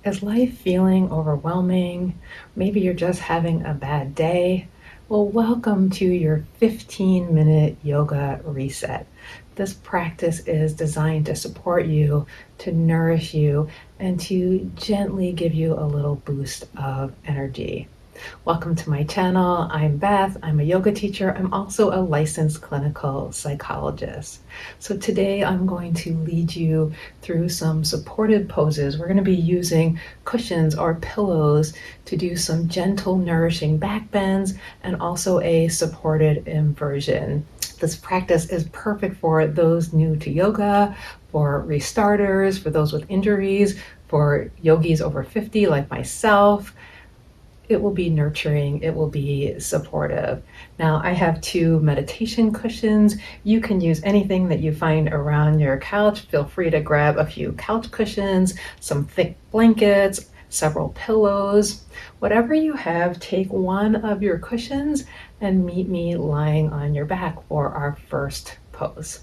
Is life feeling overwhelming? Maybe you're just having a bad day. Well, welcome to your 15-minute yoga reset. This practice is designed to support you, to nourish you, and to gently give you a little boost of energy. Welcome to my channel. I'm Beth. I'm a yoga teacher. I'm also a licensed clinical psychologist. So today I'm going to lead you through some supported poses. We're going to be using cushions or pillows to do some gentle, nourishing back bends and also a supported inversion. This practice is perfect for those new to yoga, for restarters, for those with injuries, for yogis over 50 like myself. It will be nurturing, it will be supportive. Now I have two meditation cushions. You can use anything that you find around your couch. Feel free to grab a few couch cushions, some thick blankets, several pillows. Whatever you have, take one of your cushions and meet me lying on your back for our first pose.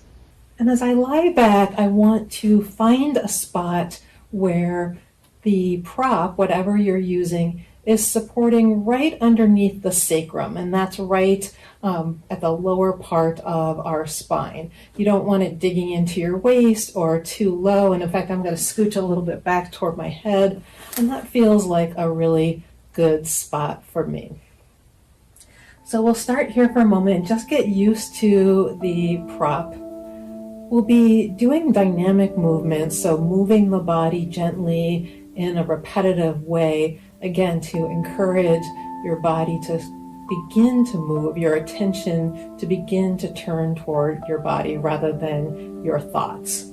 And as I lie back, I want to find a spot where the prop, whatever you're using, is supporting right underneath the sacrum, and that's right at the lower part of our spine. You don't want it digging into your waist or too low, and in fact I'm going to scooch a little bit back toward my head, and that feels like a really good spot for me. So we'll start here for a moment and just get used to the prop. We'll be doing dynamic movements, so moving the body gently in a repetitive way, again, to encourage your body to begin to move, your attention to begin to turn toward your body rather than your thoughts.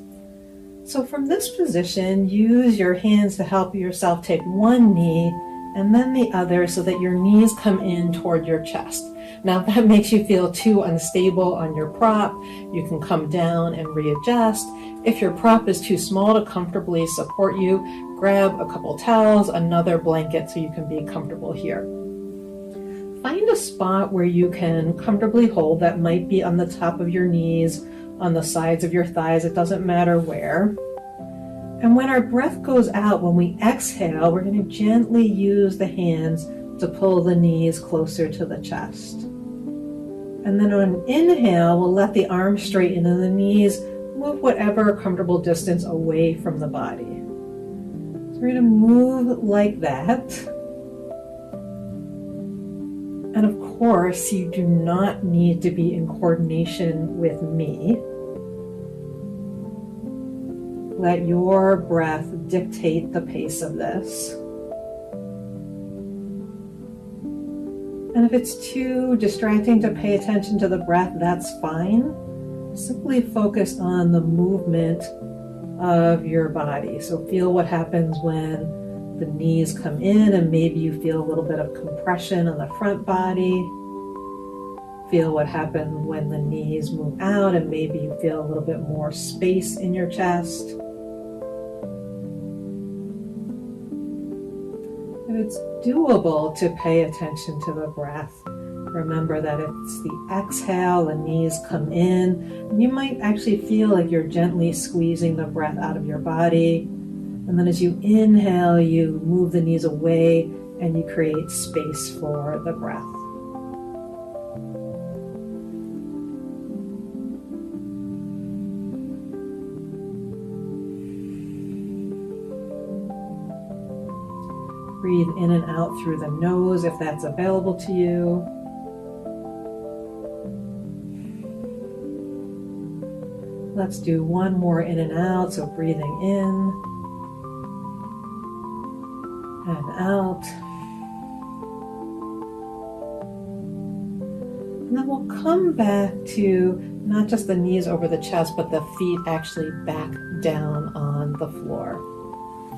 So from this position, use your hands to help yourself take one knee and then the other so that your knees come in toward your chest. Now, if that makes you feel too unstable on your prop, you can come down and readjust. If your prop is too small to comfortably support you, grab a couple towels, another blanket so you can be comfortable here. Find a spot where you can comfortably hold. That might be on the top of your knees, on the sides of your thighs, it doesn't matter where. And when our breath goes out, when we exhale, we're going to gently use the hands to pull the knees closer to the chest. And then on an inhale, we'll let the arms straighten and the knees move whatever comfortable distance away from the body. So we're going to move like that. And of course, you do not need to be in coordination with me. Let your breath dictate the pace of this. And if it's too distracting to pay attention to the breath, that's fine. Simply focus on the movement of your body. So feel what happens when the knees come in, and maybe you feel a little bit of compression on the front body. Feel what happens when the knees move out, and maybe you feel a little bit more space in your chest. And it's doable to pay attention to the breath. Remember that it's the exhale, the knees come in, and you might actually feel like you're gently squeezing the breath out of your body. And then as you inhale, you move the knees away and you create space for the breath. Breathe in and out through the nose if that's available to you. Let's do one more in and out, so breathing in and out. And then we'll come back to not just the knees over the chest, but the feet actually back down on the floor.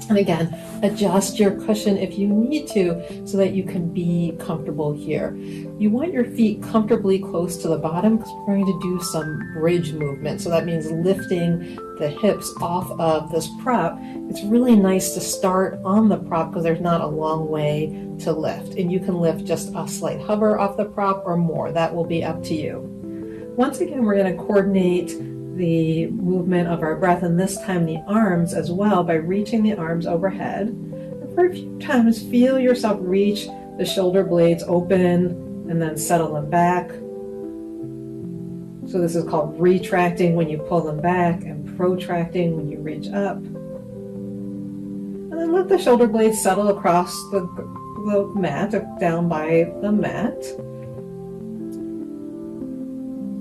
And again, adjust your cushion if you need to so that you can be comfortable here. You want your feet comfortably close to the bottom because we're going to do some bridge movement. So that means lifting the hips off of this prop. It's really nice to start on the prop because there's not a long way to lift. And you can lift just a slight hover off the prop or more. That will be up to you. Once again, we're going to coordinate the movement of our breath, and this time the arms as well, by reaching the arms overhead. And For a few times, feel yourself reach the shoulder blades open and then settle them back. So this is called retracting when you pull them back and protracting when you reach up. And then let the shoulder blades settle across the mat, down by the mat.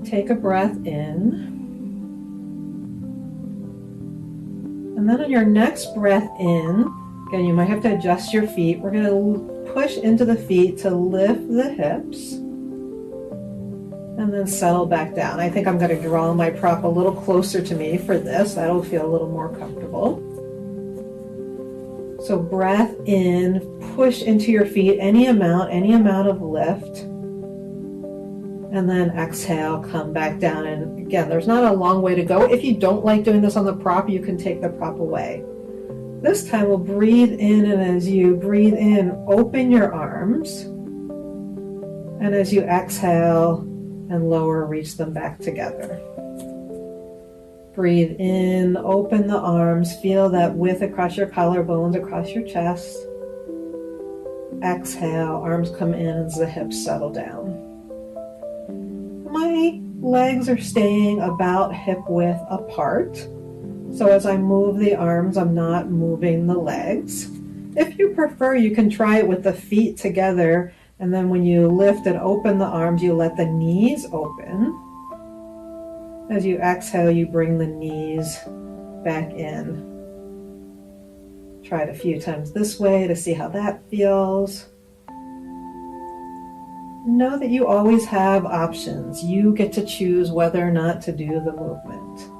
Take a breath in. And then on your next breath in, again, you might have to adjust your feet. We're going to push into the feet to lift the hips and then settle back down. I think I'm going to draw my prop a little closer to me for this. That'll feel a little more comfortable. So breath in, push into your feet, any amount of lift. And then exhale, come back down. And again, there's not a long way to go. If you don't like doing this on the prop, you can take the prop away. This time we'll breathe in, and as you breathe in, open your arms. And as you exhale and lower, reach them back together. Breathe in, open the arms, feel that width across your collarbones, across your chest. Exhale, arms come in as the hips settle down. My legs are staying about hip width apart. So as I move the arms, I'm not moving the legs. If you prefer, you can try it with the feet together, and then when you lift and open the arms, you let the knees open. As you exhale, you bring the knees back in. Try it a few times this way to see how that feels. Know that you always have options. You get to choose whether or not to do the movement.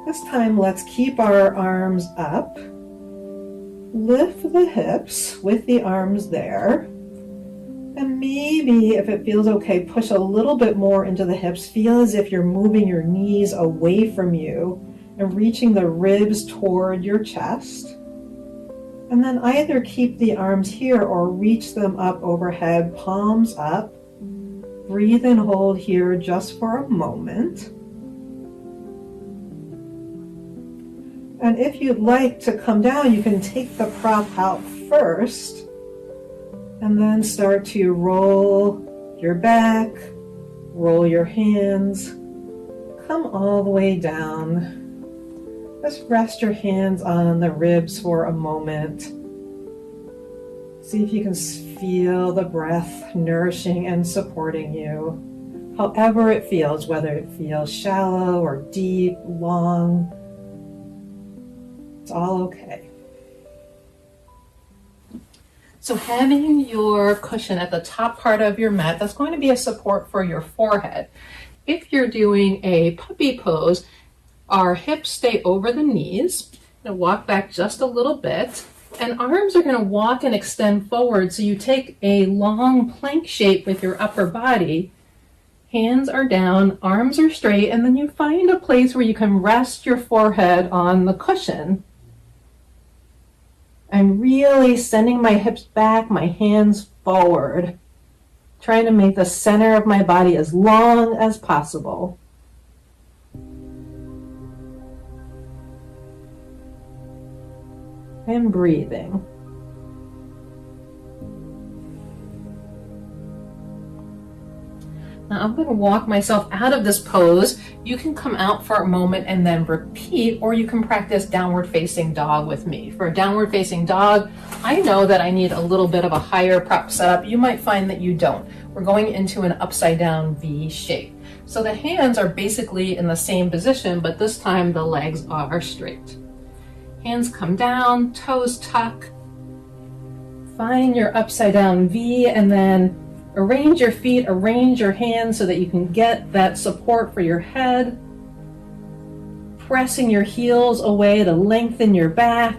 This time, let's keep our arms up. Lift the hips with the arms there. And maybe, if it feels okay, push a little bit more into the hips. Feel as if you're moving your knees away from you and reaching the ribs toward your chest. And then either keep the arms here or reach them up overhead, palms up. Breathe and hold here just for a moment. And if you'd like to come down, you can take the prop out first and then start to roll your back, roll your hands, come all the way down. Just rest your hands on the ribs for a moment. See if you can feel the breath nourishing and supporting you. However it feels, whether it feels shallow or deep, long, it's all okay. So having your cushion at the top part of your mat, that's going to be a support for your forehead. If you're doing a puppy pose, our hips stay over the knees. Now walk back just a little bit, and arms are going to walk and extend forward. So you take a long plank shape with your upper body. Hands are down, arms are straight, and then you find a place where you can rest your forehead on the cushion. I'm really sending my hips back, my hands forward, trying to make the center of my body as long as possible. And breathing. Now I'm going to walk myself out of this pose. You can come out for a moment and then repeat, or you can practice downward facing dog with me. For a downward facing dog, I know that I need a little bit of a higher prop setup. You might find that you don't. We're going into an upside down V shape. So the hands are basically in the same position, but this time the legs are straight. Hands come down, toes tuck. Find your upside down V, and then arrange your feet, arrange your hands so that you can get that support for your head. Pressing your heels away to lengthen your back.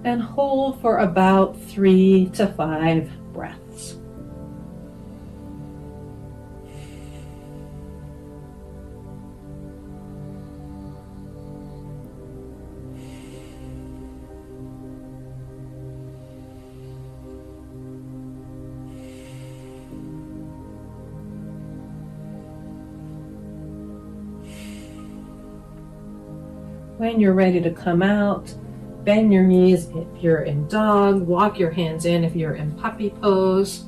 And hold for about 3 to 5 breaths. When you're ready to come out, bend your knees if you're in dog, walk your hands in if you're in puppy pose.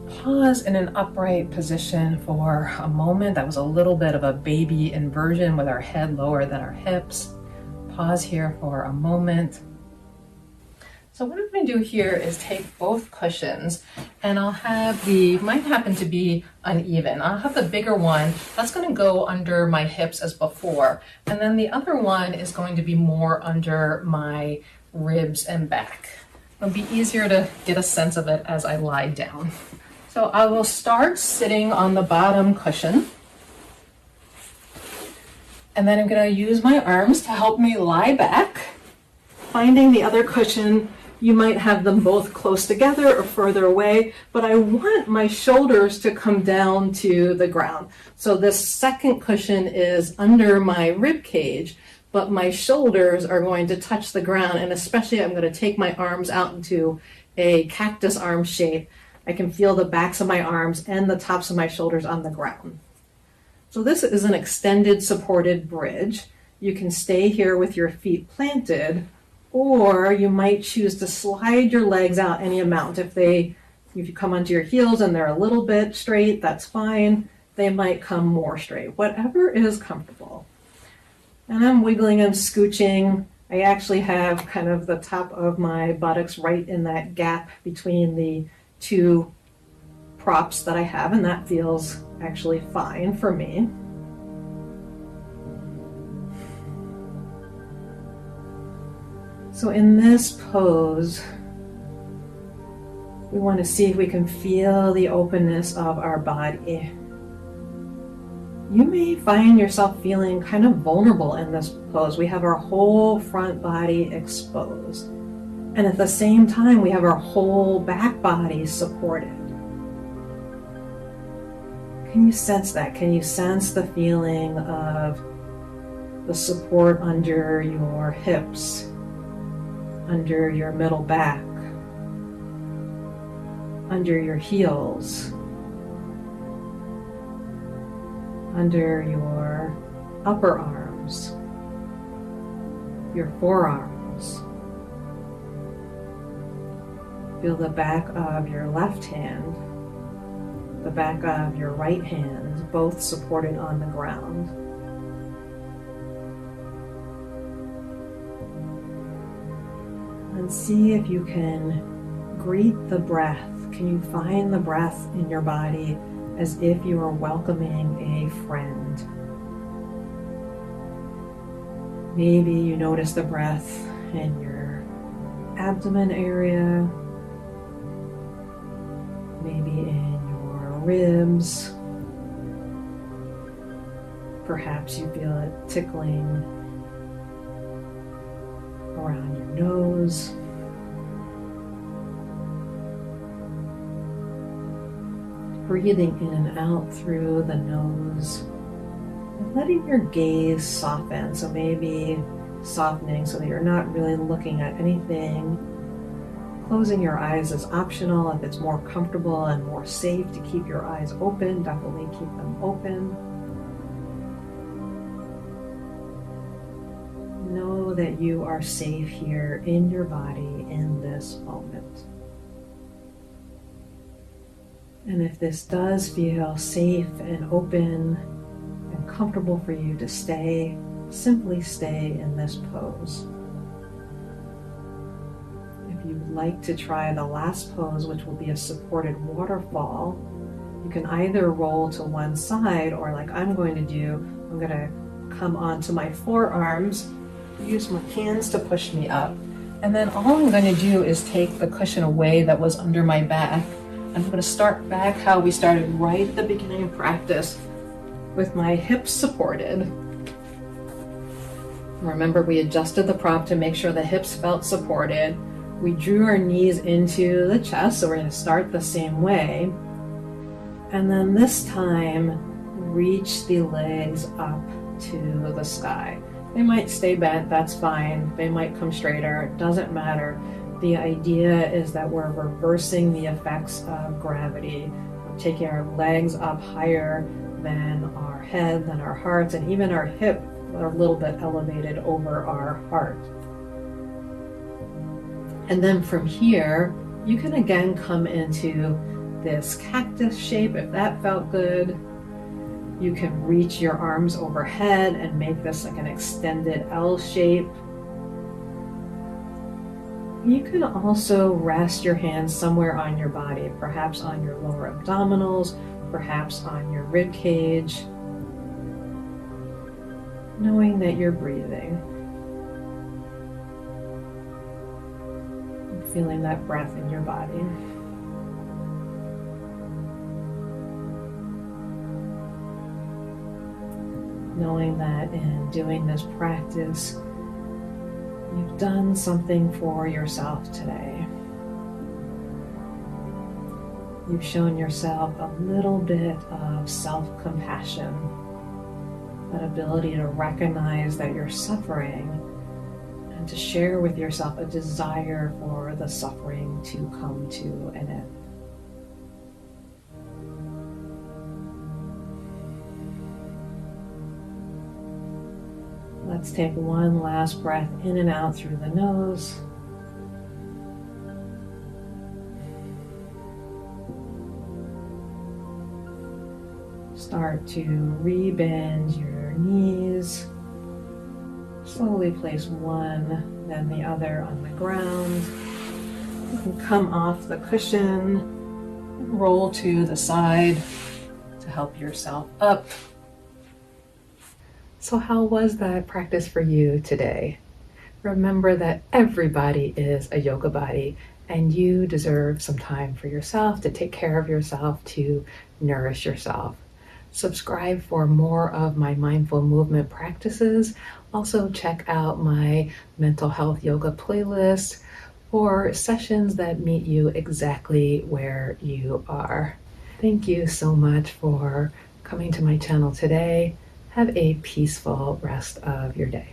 Pause in an upright position for a moment. That was a little bit of a baby inversion with our head lower than our hips. Pause here for a moment. So what I'm going to do here is take both cushions, and I'll have might happen to be uneven. I'll have the bigger one, that's going to go under my hips as before. And then the other one is going to be more under my ribs and back. It'll be easier to get a sense of it as I lie down. So I will start sitting on the bottom cushion. And then I'm going to use my arms to help me lie back. Finding the other cushion, you might have them both close together or further away, but I want my shoulders to come down to the ground. So this second cushion is under my rib cage, but my shoulders are going to touch the ground, and especially I'm going to take my arms out into a cactus arm shape. I can feel the backs of my arms and the tops of my shoulders on the ground. So this is an extended supported bridge. You can stay here with your feet planted, or you might choose to slide your legs out any amount. If you come onto your heels and they're a little bit straight, that's fine. They might come more straight, whatever is comfortable. And I'm wiggling and scooching. I actually have kind of the top of my buttocks right in that gap between the two props that I have, and that feels actually fine for me. So in this pose, we want to see if we can feel the openness of our body. You may find yourself feeling kind of vulnerable in this pose. We have our whole front body exposed. And at the same time, we have our whole back body supported. Can you sense that? Can you sense the feeling of the support under your hips, under your middle back, under your heels, under your upper arms, your forearms? Feel the back of your left hand, the back of your right hand, both supported on the ground. And see if you can greet the breath. Can you find the breath in your body as if you are welcoming a friend? Maybe you notice the breath in your abdomen area, maybe in your ribs. Perhaps you feel it tickling around your nose. Breathing in and out through the nose, and letting your gaze soften. So maybe softening so that you're not really looking at anything. Closing your eyes is optional. If it's more comfortable and more safe to keep your eyes open, definitely keep them open. Know that you are safe here in your body in this moment. And if this does feel safe and open and comfortable for you to stay, simply stay in this pose. If you'd like to try the last pose, which will be a supported waterfall, you can either roll to one side, or like I'm going to do, I'm going to come onto my forearms, use my hands to push me up. And then all I'm going to do is take the cushion away that was under my back. I'm going to start back how we started right at the beginning of practice, with my hips supported. Remember, we adjusted the prop to make sure the hips felt supported. We drew our knees into the chest, so we're going to start the same way. And then this time, reach the legs up to the sky. They might stay bent, that's fine. They might come straighter, it doesn't matter. The idea is that we're reversing the effects of gravity. We're taking our legs up higher than our head, than our hearts, and even our hip a little bit elevated over our heart. And then from here, you can again come into this cactus shape if that felt good. You can reach your arms overhead and make this like an extended L shape. You can also rest your hands somewhere on your body, perhaps on your lower abdominals, perhaps on your rib cage, knowing that you're breathing. And feeling that breath in your body. Knowing that in doing this practice, you've done something for yourself today. You've shown yourself a little bit of self-compassion, that ability to recognize that you're suffering and to share with yourself a desire for the suffering to come to an end. Let's take one last breath in and out through the nose. Start to rebend your knees. Slowly place one, then the other on the ground. You can come off the cushion, roll to the side to help yourself up. So how was that practice for you today? Remember that everybody is a yoga body and you deserve some time for yourself, to take care of yourself, to nourish yourself. Subscribe for more of my mindful movement practices. Also check out my mental health yoga playlist or sessions that meet you exactly where you are. Thank you so much for coming to my channel today. Have a peaceful rest of your day.